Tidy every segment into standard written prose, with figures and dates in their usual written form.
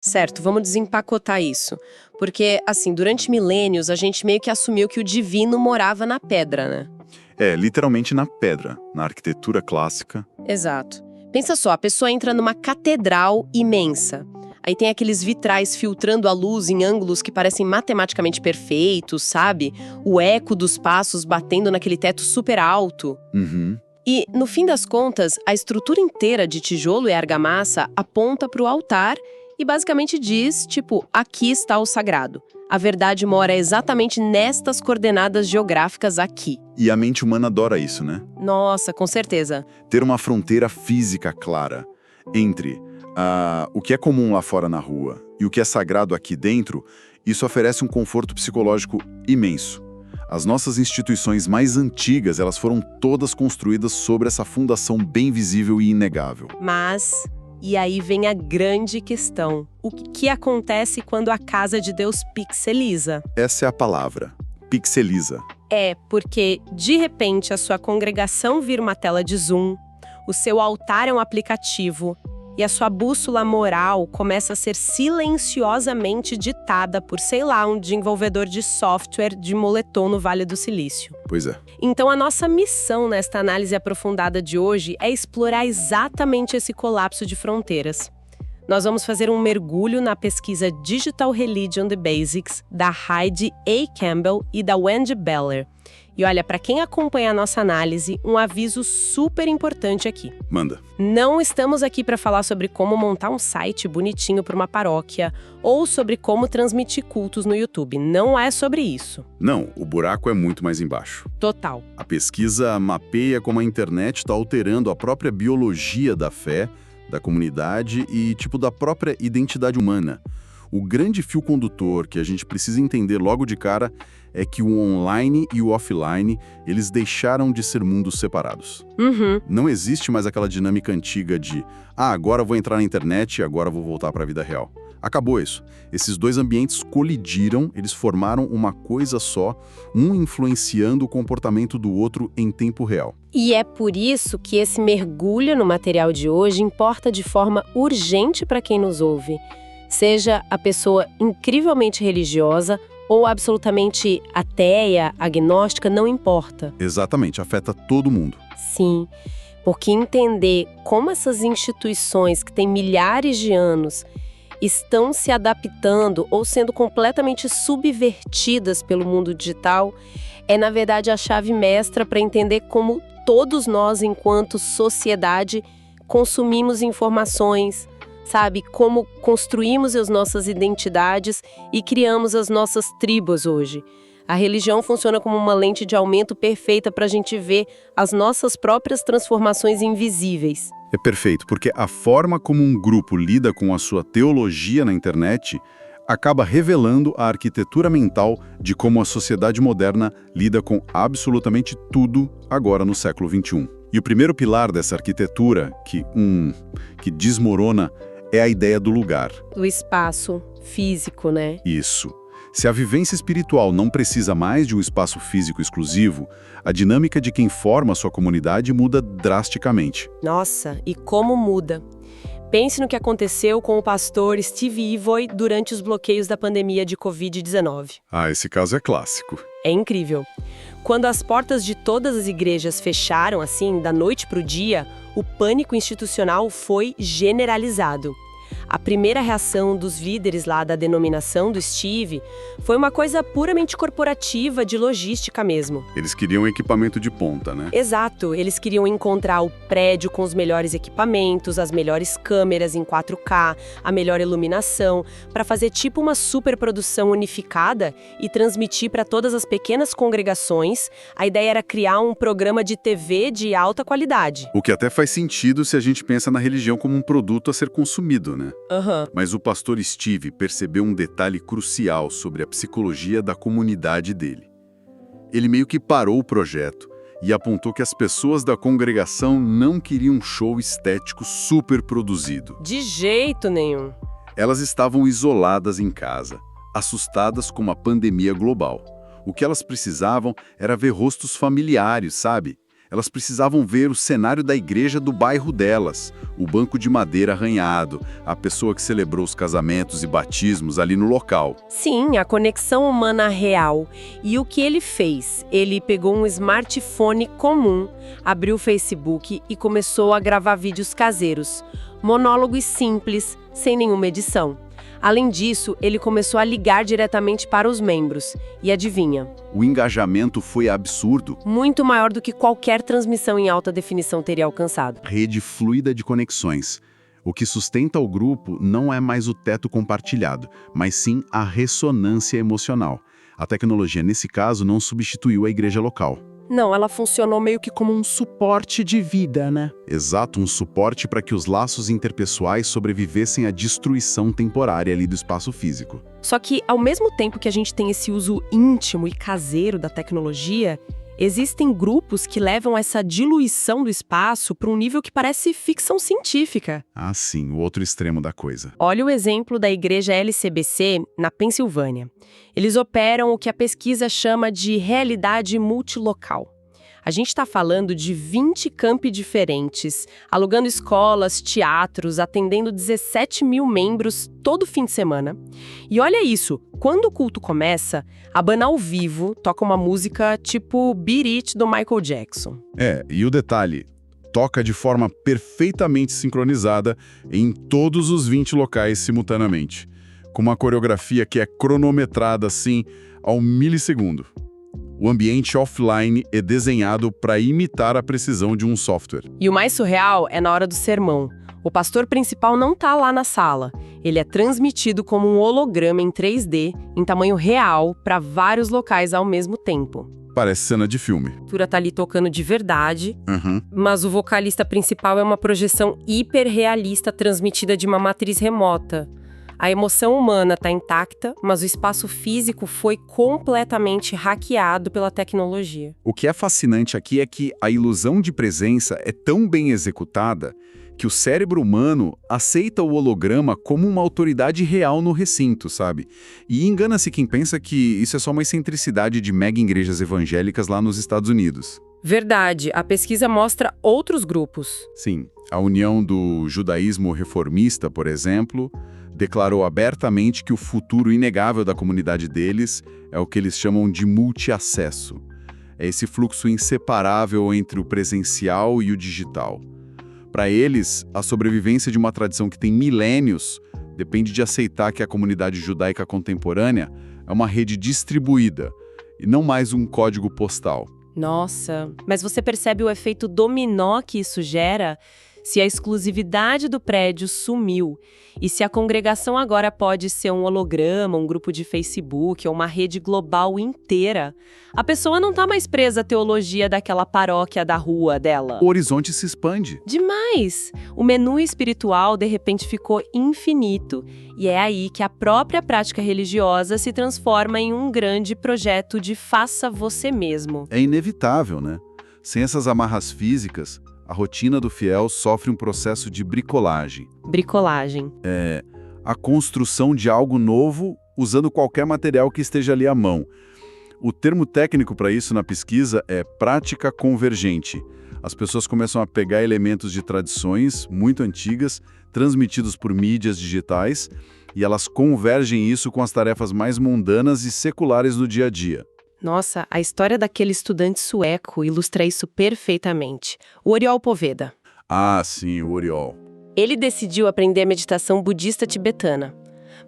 Certo, vamos desempacotar isso. Porque, assim, durante milênios a gente meio que assumiu que o divino morava na pedra, né? É, literalmente na pedra, na arquitetura clássica. Exato. Pensa só, a pessoa entra numa catedral imensa. Aí tem aqueles vitrais filtrando a luz em ângulos que parecem matematicamente perfeitos, sabe? O eco dos passos batendo naquele teto super alto. Uhum. E, no fim das contas, a estrutura inteira de tijolo e argamassa aponta para o altar e basicamente diz, tipo, aqui está o sagrado. A verdade mora exatamente nestas coordenadas geográficas aqui. E a mente humana adora isso, né? Nossa, com certeza. Ter uma fronteira física clara entre o que é comum lá fora na rua e o que é sagrado aqui dentro, isso oferece um conforto psicológico imenso. As nossas instituições mais antigas, elas foram todas construídas sobre essa fundação bem visível e inegável. Mas, e aí vem a grande questão. O que acontece quando a casa de Deus pixeliza? Essa é a palavra, pixeliza. É, porque, de repente, a sua congregação vira uma tela de zoom, o seu altar é um aplicativo, e a sua bússola moral começa a ser silenciosamente ditada por, sei lá, um desenvolvedor de software de moletom no Vale do Silício. Pois é. Então, a nossa missão nesta análise aprofundada de hoje é explorar exatamente esse colapso de fronteiras. Nós vamos fazer um mergulho na pesquisa Digital Religion: The Basics, da Heidi A. Campbell e da Wendy Beller. E olha, para quem acompanha a nossa análise, um aviso super importante aqui. Manda. Não estamos aqui para falar sobre como montar um site bonitinho para uma paróquia ou sobre como transmitir cultos no YouTube. Não é sobre isso. Não, o buraco é muito mais embaixo. Total. A pesquisa mapeia como a internet está alterando a própria biologia da fé, da comunidade e, da própria identidade humana. O grande fio condutor que a gente precisa entender logo de cara é que o online e o offline, eles deixaram de ser mundos separados. Uhum. Não existe mais aquela dinâmica antiga de agora vou entrar na internet e agora vou voltar para a vida real. Acabou isso. Esses dois ambientes colidiram, eles formaram uma coisa só, um influenciando o comportamento do outro em tempo real. E é por isso que esse mergulho no material de hoje importa de forma urgente para quem nos ouve. Seja a pessoa incrivelmente religiosa ou absolutamente ateia, agnóstica, não importa. Exatamente, afeta todo mundo. Sim, porque entender como essas instituições que têm milhares de anos estão se adaptando ou sendo completamente subvertidas pelo mundo digital é, na verdade, a chave mestra para entender como todos nós, enquanto sociedade, consumimos informações, sabe? Como construímos as nossas identidades e criamos as nossas tribos hoje. A religião funciona como uma lente de aumento perfeita para a gente ver as nossas próprias transformações invisíveis. É perfeito, porque a forma como um grupo lida com a sua teologia na internet acaba revelando a arquitetura mental de como a sociedade moderna lida com absolutamente tudo agora no século XXI. E o primeiro pilar dessa arquitetura, que desmorona, é a ideia do lugar. Do espaço físico, né? Isso. Se a vivência espiritual não precisa mais de um espaço físico exclusivo, a dinâmica de quem forma a sua comunidade muda drasticamente. Nossa, e como muda? Pense no que aconteceu com o pastor Steve Ivoy durante os bloqueios da pandemia de Covid-19. Esse caso é clássico. É incrível. Quando as portas de todas as igrejas fecharam, assim, da noite para o dia, o pânico institucional foi generalizado. A primeira reação dos líderes lá da denominação do Steve foi uma coisa puramente corporativa, de logística mesmo. Eles queriam equipamento de ponta, né? Exato, eles queriam encontrar o prédio com os melhores equipamentos, as melhores câmeras em 4K, a melhor iluminação, para fazer tipo uma superprodução unificada e transmitir para todas as pequenas congregações. A ideia era criar um programa de TV de alta qualidade. O que até faz sentido se a gente pensa na religião como um produto a ser consumido, né? Uhum. Mas o pastor Steve percebeu um detalhe crucial sobre a psicologia da comunidade dele. Ele meio que parou o projeto e apontou que as pessoas da congregação não queriam um show estético super produzido. De jeito nenhum. Elas estavam isoladas em casa, assustadas com uma pandemia global. O que elas precisavam era ver rostos familiares, sabe? Elas precisavam ver o cenário da igreja do bairro delas, o banco de madeira arranhado, a pessoa que celebrou os casamentos e batismos ali no local. Sim, a conexão humana real. E o que ele fez? Ele pegou um smartphone comum, abriu o Facebook e começou a gravar vídeos caseiros. Monólogos simples, sem nenhuma edição. Além disso, ele começou a ligar diretamente para os membros. E adivinha? O engajamento foi absurdo. Muito maior do que qualquer transmissão em alta definição teria alcançado. Rede fluida de conexões. O que sustenta o grupo não é mais o teto compartilhado, mas sim a ressonância emocional. A tecnologia, nesse caso, não substituiu a igreja local. Não, ela funcionou meio que Como um suporte de vida, né? Exato, um suporte para que os laços interpessoais sobrevivessem à destruição temporária ali do espaço físico. Só que, ao mesmo tempo que a gente tem esse uso íntimo e caseiro da tecnologia, existem grupos que levam essa diluição do espaço para um nível que parece ficção científica. Ah, sim, o outro extremo da coisa. Olha o exemplo da igreja LCBC na Pensilvânia. Eles operam o que a pesquisa chama de realidade multilocal. A gente está falando de 20 campi diferentes, alugando escolas, teatros, atendendo 17 mil membros todo fim de semana. E olha isso, quando o culto começa, a banda ao vivo toca uma música tipo Beat It do Michael Jackson. E o detalhe, toca de forma perfeitamente sincronizada em todos os 20 locais simultaneamente, com uma coreografia que é cronometrada assim ao milissegundo. O ambiente offline é desenhado para imitar a precisão de um software. E o mais surreal é na hora do sermão. O pastor principal não está lá na sala. Ele é transmitido como um holograma em 3D, em tamanho real, para vários locais ao mesmo tempo. Parece cena de filme. A Tura tá ali tocando de verdade, Uhum. mas o vocalista principal é uma projeção hiperrealista transmitida de uma matriz remota. A emoção humana está intacta, mas o espaço físico foi completamente hackeado pela tecnologia. O que é fascinante aqui é que a ilusão de presença é tão bem executada que o cérebro humano aceita o holograma como uma autoridade real no recinto, sabe? E engana-se quem pensa que isso é só uma excentricidade de mega igrejas evangélicas lá nos Estados Unidos. Verdade, a pesquisa mostra outros grupos. Sim, a União do Judaísmo Reformista, por exemplo, declarou abertamente que o futuro inegável da comunidade deles é o que eles chamam de multiacesso. É esse fluxo inseparável entre o presencial e o digital. Para eles, a sobrevivência de uma tradição que tem milênios depende de aceitar que a comunidade judaica contemporânea é uma rede distribuída e não mais um código postal. Nossa, mas você percebe o efeito dominó que isso gera? Se a exclusividade do prédio sumiu e se a congregação agora pode ser um holograma, um grupo de Facebook ou uma rede global inteira, a pessoa não está mais presa à teologia daquela paróquia da rua dela. O horizonte se expande. Demais! O menu espiritual, de repente, ficou infinito. E é aí que a própria prática religiosa se transforma em um grande projeto de faça você mesmo. É inevitável, né? Sem essas amarras físicas, a rotina do fiel sofre um processo de bricolagem. Bricolagem. A construção de algo novo usando qualquer material que esteja ali à mão. O termo técnico para isso na pesquisa é prática convergente. As pessoas começam a pegar elementos de tradições muito antigas, transmitidos por mídias digitais, e elas convergem isso com as tarefas mais mundanas e seculares do dia a dia. Nossa, a história daquele estudante sueco ilustra isso perfeitamente. O Oriol Poveda. Ah, sim, o Oriol. Ele decidiu aprender a meditação budista tibetana.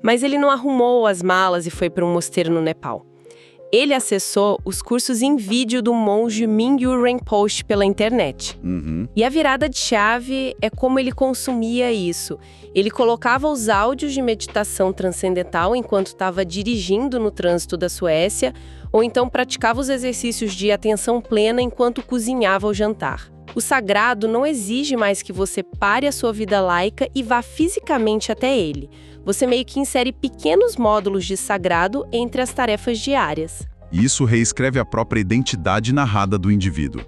Mas ele não arrumou as malas e foi para um mosteiro no Nepal. Ele acessou os cursos em vídeo do monge Mingyur Rinpoche pela internet. Uhum. E a virada de chave é como ele consumia isso. Ele colocava os áudios de meditação transcendental enquanto estava dirigindo no trânsito da Suécia, ou então praticava os exercícios de atenção plena enquanto cozinhava o jantar. O sagrado não exige mais que você pare a sua vida laica e vá fisicamente até ele. Você meio que insere pequenos módulos de sagrado entre as tarefas diárias. Isso reescreve a própria identidade narrada do indivíduo.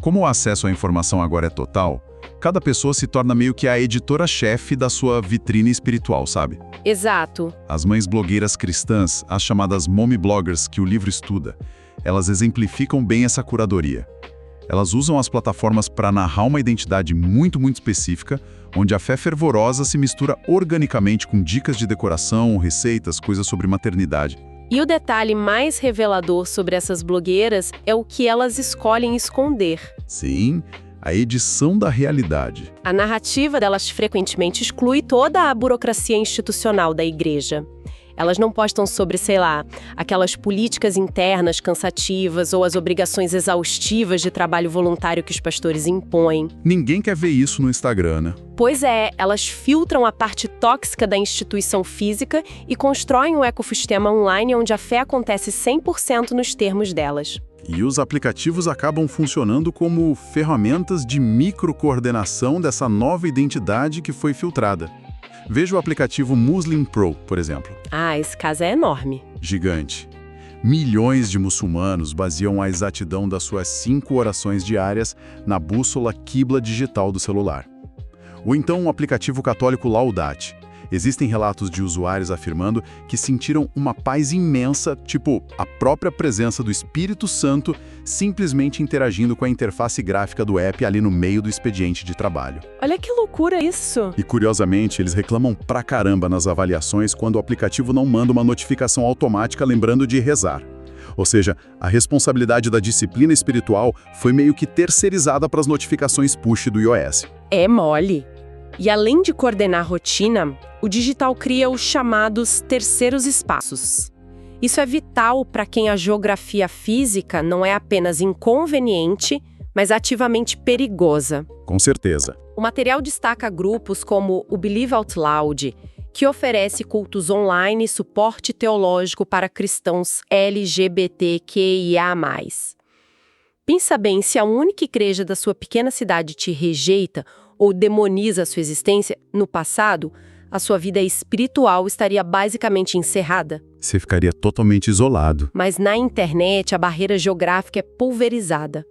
Como o acesso à informação agora é total, cada pessoa se torna meio que a editora-chefe da sua vitrine espiritual, sabe? Exato. As mães blogueiras cristãs, as chamadas mommy bloggers que o livro estuda, elas exemplificam bem essa curadoria. Elas usam as plataformas para narrar uma identidade muito, muito específica, onde a fé fervorosa se mistura organicamente com dicas de decoração, receitas, coisas sobre maternidade. E o detalhe mais revelador sobre essas blogueiras é o que elas escolhem esconder. Sim, a edição da realidade. A narrativa delas frequentemente exclui toda a burocracia institucional da igreja. Elas não postam sobre, sei lá, aquelas políticas internas cansativas ou as obrigações exaustivas de trabalho voluntário que os pastores impõem. Ninguém quer ver isso no Instagram, né? Pois é, elas filtram a parte tóxica da instituição física e constroem um ecossistema online onde a fé acontece 100% nos termos delas. E os aplicativos acabam funcionando como ferramentas de microcoordenação dessa nova identidade que foi filtrada. Veja o aplicativo Muslim Pro, por exemplo. Ah, esse caso é enorme. Gigante. Milhões de muçulmanos baseiam a exatidão das suas 5 orações diárias na bússola Qibla digital do celular. Ou então o aplicativo católico Laudat. Existem relatos de usuários afirmando que sentiram uma paz imensa, tipo a própria presença do Espírito Santo, simplesmente interagindo com a interface gráfica do app ali no meio do expediente de trabalho. Olha que loucura isso! E curiosamente, eles reclamam pra caramba nas avaliações quando o aplicativo não manda uma notificação automática lembrando de rezar. Ou seja, a responsabilidade da disciplina espiritual foi meio que terceirizada para as notificações push do iOS. É mole! E além de coordenar a rotina, o digital cria os chamados terceiros espaços. Isso é vital para quem a geografia física não é apenas inconveniente, mas ativamente perigosa. Com certeza. O material destaca grupos como o Believe Out Loud, que oferece cultos online e suporte teológico para cristãos LGBTQIA+. Pensa bem, se a única igreja da sua pequena cidade te rejeita ou demoniza a sua existência, no passado, a sua vida espiritual estaria basicamente encerrada. Você ficaria totalmente isolado. Mas na internet, a barreira geográfica é pulverizada.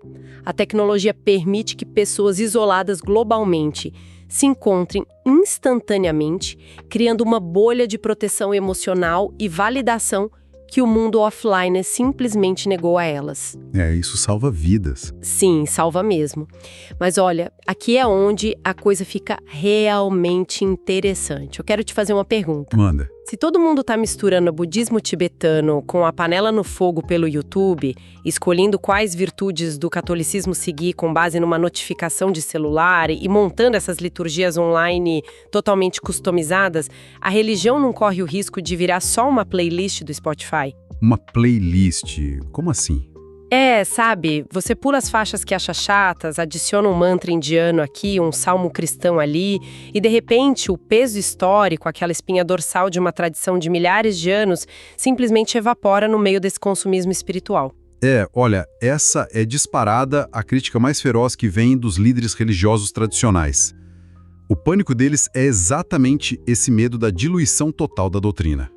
A tecnologia permite que pessoas isoladas globalmente se encontrem instantaneamente, criando uma bolha de proteção emocional e validação que o mundo offline simplesmente negou a elas. Isso salva vidas. Sim, salva mesmo. Mas olha, aqui é onde a coisa fica realmente interessante. Eu quero te fazer uma pergunta. Manda. Se todo mundo está misturando o budismo tibetano com a panela no fogo pelo YouTube, escolhendo quais virtudes do catolicismo seguir com base numa notificação de celular e montando essas liturgias online totalmente customizadas, a religião não corre o risco de virar só uma playlist do Spotify? Uma playlist? Como assim? Sabe, você pula as faixas que acha chatas, adiciona um mantra indiano aqui, um salmo cristão ali, e de repente o peso histórico, aquela espinha dorsal de uma tradição de milhares de anos, simplesmente evapora no meio desse consumismo espiritual. Olha, essa é disparada a crítica mais feroz que vem dos líderes religiosos tradicionais. O pânico deles é exatamente esse medo da diluição total da doutrina.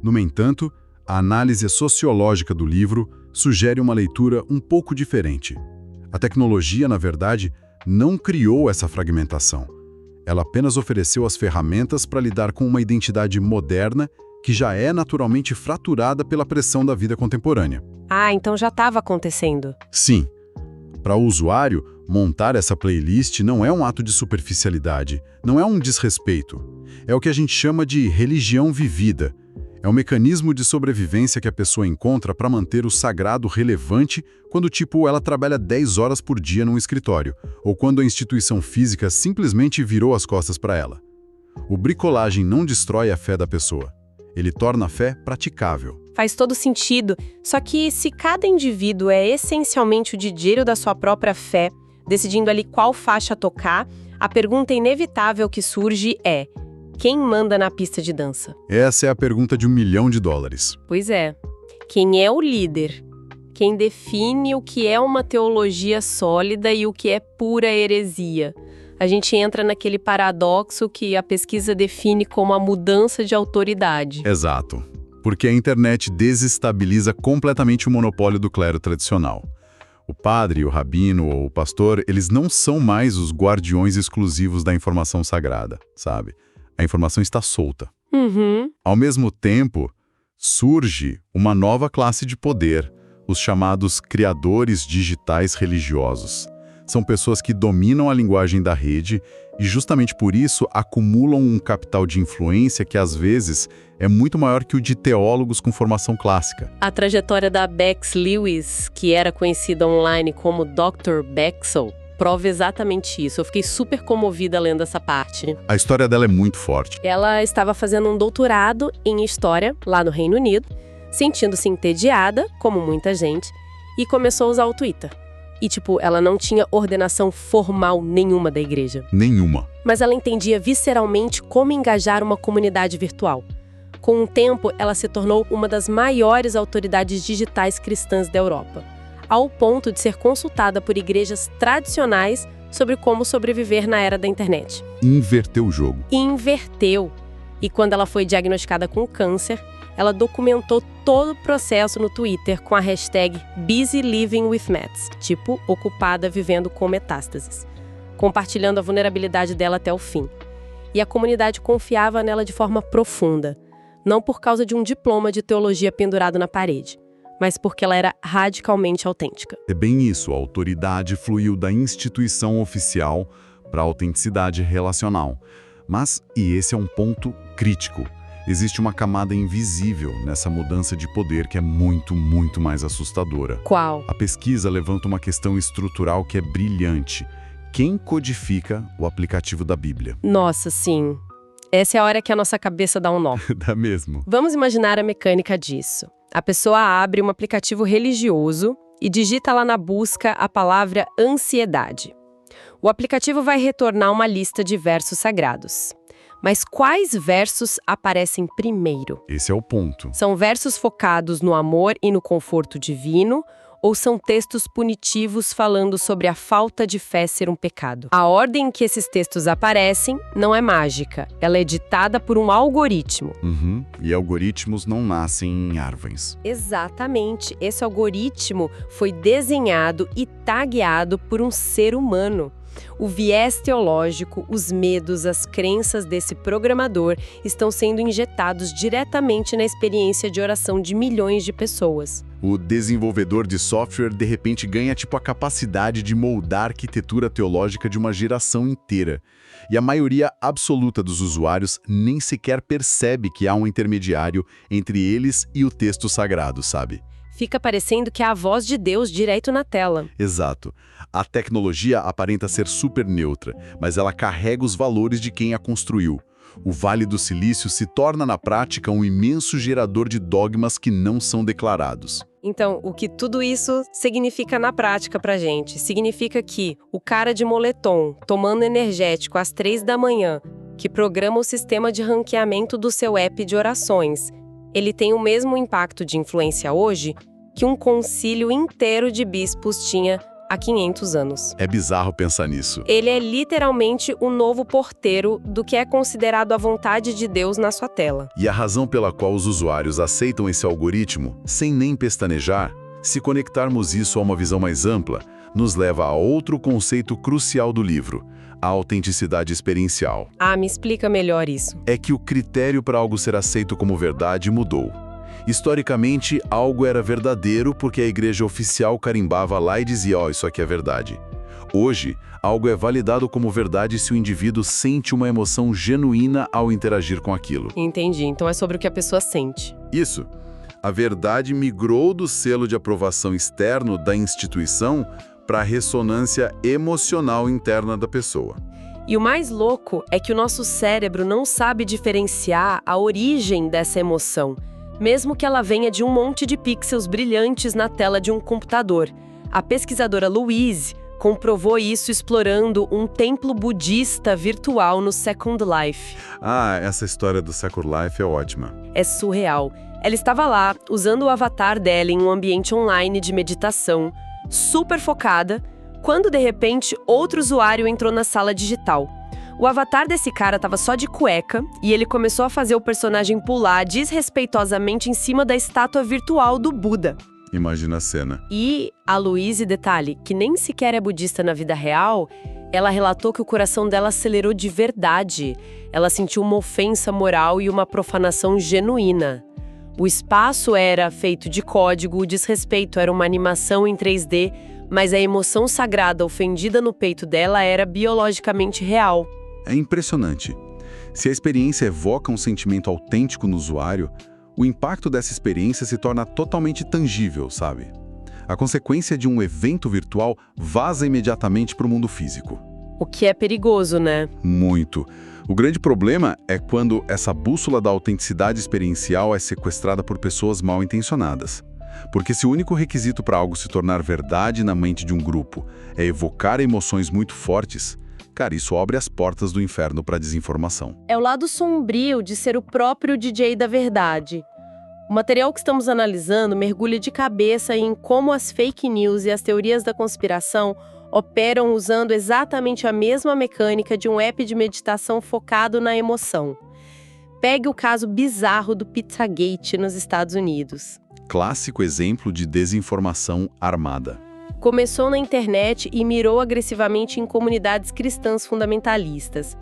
No entanto, a análise sociológica do livro sugere uma leitura um pouco diferente. A tecnologia, na verdade, não criou essa fragmentação. Ela apenas ofereceu as ferramentas para lidar com uma identidade moderna que já é naturalmente fraturada pela pressão da vida contemporânea. Então já estava acontecendo. Sim. Para o usuário, montar essa playlist não é um ato de superficialidade, não é um desrespeito. É o que a gente chama de religião vivida. É um mecanismo de sobrevivência que a pessoa encontra para manter o sagrado relevante quando, ela trabalha 10 horas por dia num escritório, ou quando a instituição física simplesmente virou as costas para ela. O bricolagem não destrói a fé da pessoa. Ele torna a fé praticável. Faz todo sentido, só que se cada indivíduo é essencialmente o DJ da sua própria fé, decidindo ali qual faixa tocar, a pergunta inevitável que surge é: quem manda na pista de dança? Essa é a pergunta de $1 milhão. Pois é. Quem é o líder? Quem define o que é uma teologia sólida e o que é pura heresia? A gente entra naquele paradoxo que a pesquisa define como a mudança de autoridade. Exato. Porque a internet desestabiliza completamente o monopólio do clero tradicional. O padre, o rabino ou o pastor, eles não são mais os guardiões exclusivos da informação sagrada, sabe? A informação está solta. Ao mesmo tempo, surge uma nova classe de poder, os chamados criadores digitais religiosos. São pessoas que dominam a linguagem da rede e, justamente por isso, acumulam um capital de influência que, às vezes, é muito maior que o de teólogos com formação clássica. A trajetória da Bex Lewis, que era conhecida online como Dr. Bexel, prova exatamente isso. Eu fiquei super comovida lendo essa parte. A história dela é muito forte. Ela estava fazendo um doutorado em História, lá no Reino Unido, sentindo-se entediada, como muita gente, e começou a usar o Twitter. E, ela não tinha ordenação formal nenhuma da igreja. Nenhuma. Mas ela entendia visceralmente como engajar uma comunidade virtual. Com o tempo, ela se tornou uma das maiores autoridades digitais cristãs da Europa, ao ponto de ser consultada por igrejas tradicionais sobre como sobreviver na era da internet. Inverteu o jogo. Inverteu. E quando ela foi diagnosticada com câncer, ela documentou todo o processo no Twitter com a hashtag #BusyLivingWithMets, ocupada vivendo com metástases, compartilhando a vulnerabilidade dela até o fim. E a comunidade confiava nela de forma profunda, não por causa de um diploma de teologia pendurado na parede, mas porque ela era radicalmente autêntica. É bem isso, a autoridade fluiu da instituição oficial para a autenticidade relacional. Mas, e esse é um ponto crítico, existe uma camada invisível nessa mudança de poder que é muito, muito mais assustadora. Qual? A pesquisa levanta uma questão estrutural que é brilhante. Quem codifica o aplicativo da Bíblia? Nossa, sim. Essa é a hora que a nossa cabeça dá um nó. Dá mesmo. Vamos imaginar a mecânica disso. A pessoa abre um aplicativo religioso e digita lá na busca a palavra ansiedade. O aplicativo vai retornar uma lista de versos sagrados. Mas quais versos aparecem primeiro? Esse é o ponto. São versos focados no amor e no conforto divino, ou são textos punitivos falando sobre a falta de fé ser um pecado? A ordem em que esses textos aparecem não é mágica, ela é ditada por um algoritmo. E algoritmos não nascem em árvores. Exatamente, esse algoritmo foi desenhado e tagueado por um ser humano. O viés teológico, os medos, as crenças desse programador estão sendo injetados diretamente na experiência de oração de milhões de pessoas. O desenvolvedor de software, de repente, ganha a capacidade de moldar a arquitetura teológica de uma geração inteira. E a maioria absoluta dos usuários nem sequer percebe que há um intermediário entre eles e o texto sagrado, sabe? Fica parecendo que é a voz de Deus direto na tela. Exato. A tecnologia aparenta ser super neutra, mas ela carrega os valores de quem a construiu. O Vale do Silício se torna, na prática, um imenso gerador de dogmas que não são declarados. Então, o que tudo isso significa na prática pra gente? Significa que o cara de moletom, tomando energético às 3 da manhã, que programa o sistema de ranqueamento do seu app de orações, ele tem o mesmo impacto de influência hoje que um concílio inteiro de bispos tinha há 500 anos. É bizarro pensar nisso. Ele é literalmente o novo porteiro do que é considerado a vontade de Deus na sua tela. E a razão pela qual os usuários aceitam esse algoritmo, sem nem pestanejar, se conectarmos isso a uma visão mais ampla, nos leva a outro conceito crucial do livro, a autenticidade experiencial. Me explica melhor isso. É que o critério para algo ser aceito como verdade mudou. Historicamente, algo era verdadeiro porque a igreja oficial carimbava lá e dizia, isso aqui é verdade. Hoje, algo é validado como verdade se o indivíduo sente uma emoção genuína ao interagir com aquilo. Entendi, então é sobre o que a pessoa sente. Isso. A verdade migrou do selo de aprovação externo da instituição para a ressonância emocional interna da pessoa. E o mais louco é que o nosso cérebro não sabe diferenciar a origem dessa emoção, mesmo que ela venha de um monte de pixels brilhantes na tela de um computador. A pesquisadora Louise comprovou isso explorando um templo budista virtual no Second Life. Essa história do Second Life é ótima. É surreal. Ela estava lá, usando o avatar dela em um ambiente online de meditação, super focada, quando de repente outro usuário entrou na sala digital. O avatar desse cara estava só de cueca e ele começou a fazer o personagem pular desrespeitosamente em cima da estátua virtual do Buda. Imagina a cena. E a Louise, detalhe, que nem sequer é budista na vida real, ela relatou que o coração dela acelerou de verdade. Ela sentiu uma ofensa moral e uma profanação genuína. O espaço era feito de código, o desrespeito era uma animação em 3D, mas a emoção sagrada ofendida no peito dela era biologicamente real. É impressionante. Se a experiência evoca um sentimento autêntico no usuário, o impacto dessa experiência se torna totalmente tangível, sabe? A consequência de um evento virtual vaza imediatamente para o mundo físico. O que é perigoso, né? Muito. O grande problema é quando essa bússola da autenticidade experiencial é sequestrada por pessoas mal intencionadas. Porque se o único requisito para algo se tornar verdade na mente de um grupo é evocar emoções muito fortes, cara, isso abre as portas do inferno para a desinformação. É o lado sombrio de ser o próprio DJ da verdade. O material que estamos analisando mergulha de cabeça em como as fake news e as teorias da conspiração operam usando exatamente a mesma mecânica de um app de meditação focado na emoção. Pegue o caso bizarro do Pizzagate nos Estados Unidos. Clássico exemplo de desinformação armada. Começou na internet e mirou agressivamente em comunidades cristãs fundamentalistas.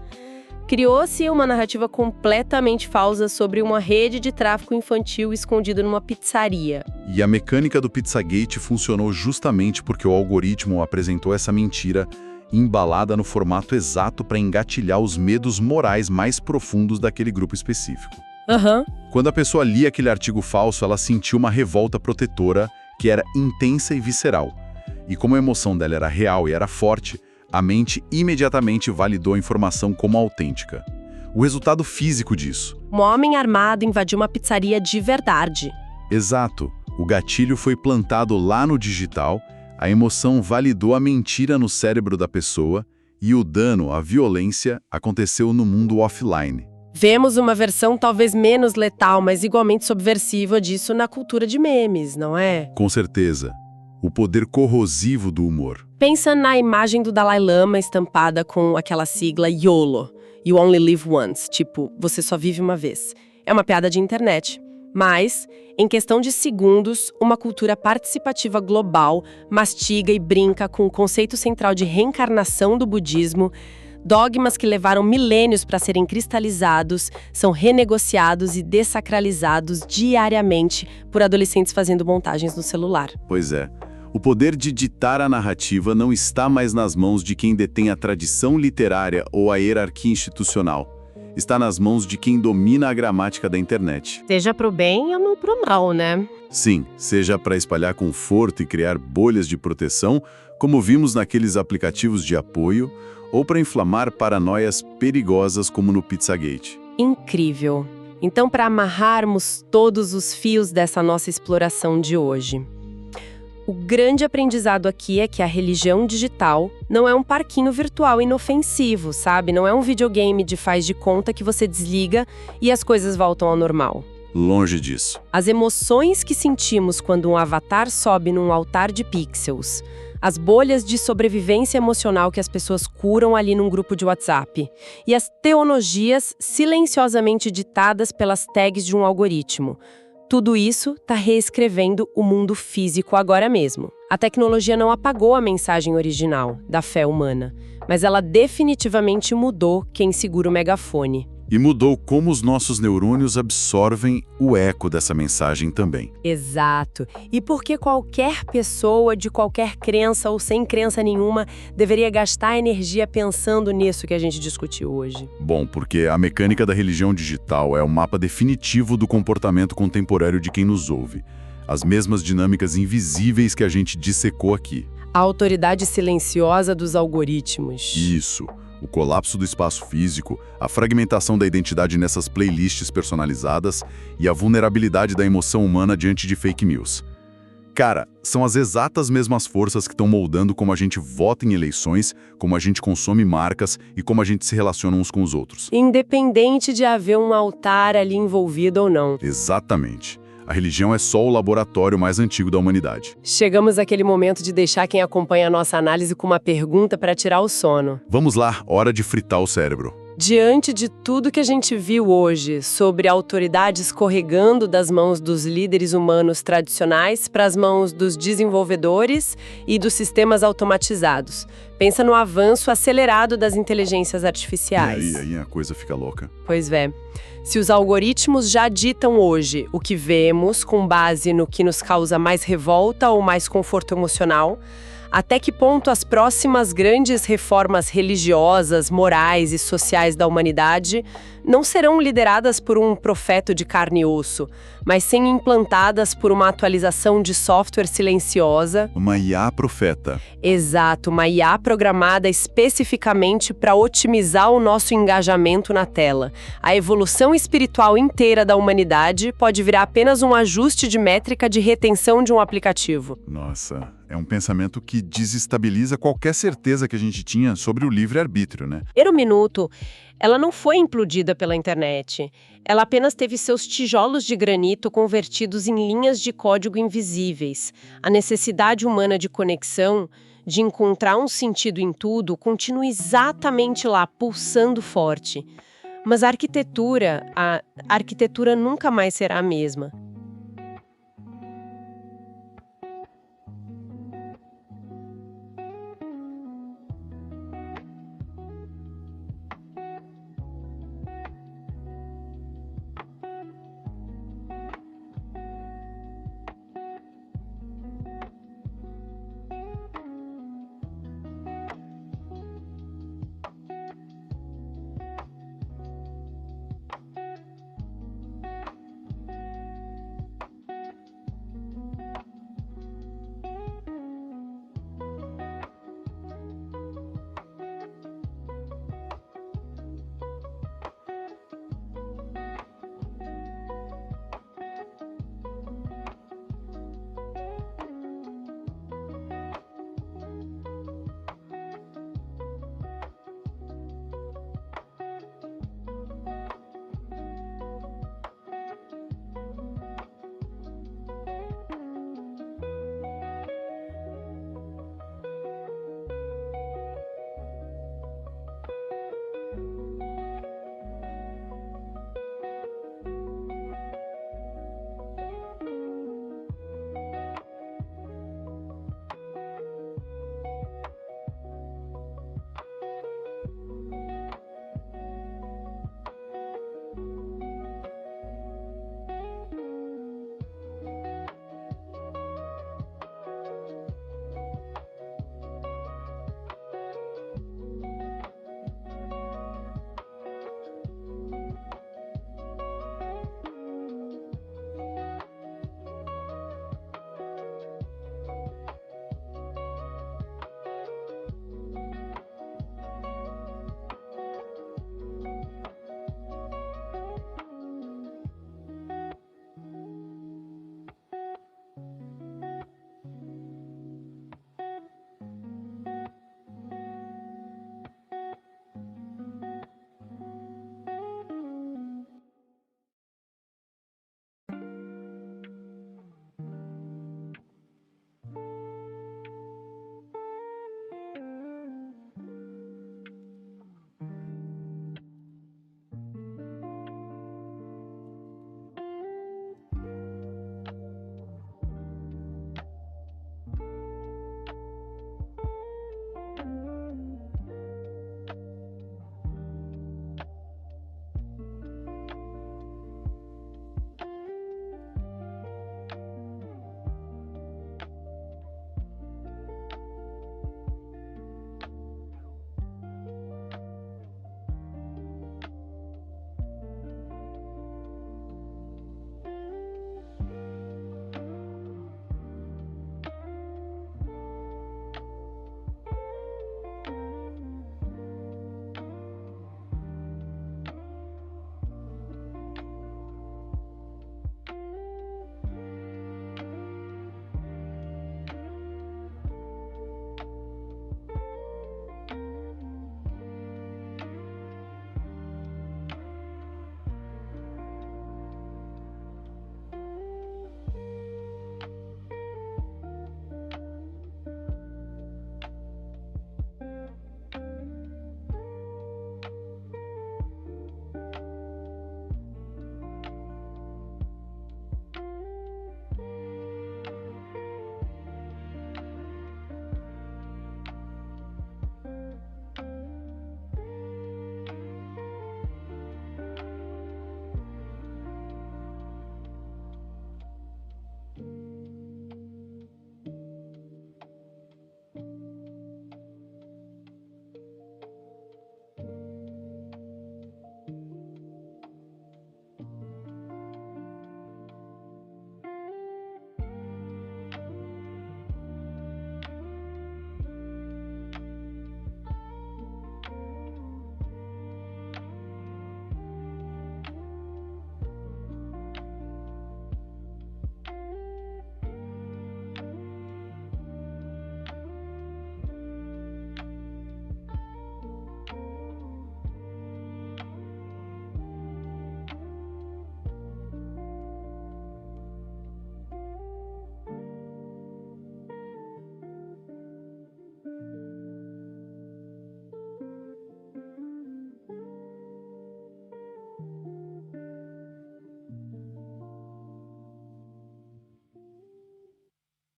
Criou-se uma narrativa completamente falsa sobre uma rede de tráfico infantil escondida numa pizzaria. E a mecânica do Pizzagate funcionou justamente porque o algoritmo apresentou essa mentira embalada no formato exato para engatilhar os medos morais mais profundos daquele grupo específico. Quando a pessoa lia aquele artigo falso, ela sentiu uma revolta protetora que era intensa e visceral. E como a emoção dela era real e era forte, a mente imediatamente validou a informação como autêntica. O resultado físico disso. Um homem armado invadiu uma pizzaria de verdade. Exato. O gatilho foi plantado lá no digital, a emoção validou a mentira no cérebro da pessoa e o dano, a violência, aconteceu no mundo offline. Vemos uma versão talvez menos letal, mas igualmente subversiva disso na cultura de memes, não é? Com certeza. O poder corrosivo do humor. Pensa na imagem do Dalai Lama estampada com aquela sigla YOLO, You Only Live Once, tipo, você só vive uma vez. É uma piada de internet. Mas, em questão de segundos, uma cultura participativa global mastiga e brinca com o conceito central de reencarnação do budismo. Dogmas que levaram milênios para serem cristalizados, são renegociados e dessacralizados diariamente por adolescentes fazendo montagens no celular. Pois é. O poder de ditar a narrativa não está mais nas mãos de quem detém a tradição literária ou a hierarquia institucional. Está nas mãos de quem domina a gramática da internet. Seja pro bem ou pro mal, né? Sim, seja para espalhar conforto e criar bolhas de proteção, como vimos naqueles aplicativos de apoio, ou para inflamar paranoias perigosas como no Pizzagate. Incrível. Então, para amarrarmos todos os fios dessa nossa exploração de hoje, o grande aprendizado aqui é que a religião digital não é um parquinho virtual inofensivo, sabe? Não é um videogame de faz de conta que você desliga e as coisas voltam ao normal. Longe disso. As emoções que sentimos quando um avatar sobe num altar de pixels, as bolhas de sobrevivência emocional que as pessoas curam ali num grupo de WhatsApp, e as teologias silenciosamente ditadas pelas tags de um algoritmo. Tudo isso está reescrevendo o mundo físico agora mesmo. A tecnologia não apagou a mensagem original da fé humana, mas ela definitivamente mudou quem segura o megafone. E mudou como os nossos neurônios absorvem o eco dessa mensagem também. Exato. E porque qualquer pessoa de qualquer crença ou sem crença nenhuma deveria gastar energia pensando nisso que a gente discutiu hoje? Bom, porque a mecânica da religião digital é o mapa definitivo do comportamento contemporâneo de quem nos ouve. As mesmas dinâmicas invisíveis que a gente dissecou aqui. A autoridade silenciosa dos algoritmos. Isso. O colapso do espaço físico, a fragmentação da identidade nessas playlists personalizadas e a vulnerabilidade da emoção humana diante de fake news. Cara, são as exatas mesmas forças que estão moldando como a gente vota em eleições, como a gente consome marcas e como a gente se relaciona uns com os outros. Independente de haver um altar ali envolvido ou não. Exatamente. A religião é só o laboratório mais antigo da humanidade. Chegamos àquele momento de deixar quem acompanha a nossa análise com uma pergunta para tirar o sono. Vamos lá, hora de fritar o cérebro. Diante de tudo que a gente viu hoje sobre a autoridade escorregando das mãos dos líderes humanos tradicionais para as mãos dos desenvolvedores e dos sistemas automatizados, pensa no avanço acelerado das inteligências artificiais. E aí a coisa fica louca. Pois é. Se os algoritmos já ditam hoje o que vemos com base no que nos causa mais revolta ou mais conforto emocional, até que ponto as próximas grandes reformas religiosas, morais e sociais da humanidade não serão lideradas por um profeta de carne e osso, mas sim implantadas por uma atualização de software silenciosa? Uma IA profeta. Exato, uma IA programada especificamente para otimizar o nosso engajamento na tela. A evolução espiritual inteira da humanidade pode virar apenas um ajuste de métrica de retenção de um aplicativo. Nossa, é um pensamento que desestabiliza qualquer certeza que a gente tinha sobre o livre-arbítrio, né? Era um minuto. Ela não foi implodida pela internet. Ela apenas teve seus tijolos de granito convertidos em linhas de código invisíveis. A necessidade humana de conexão, de encontrar um sentido em tudo, continua exatamente lá, pulsando forte. Mas a arquitetura nunca mais será a mesma.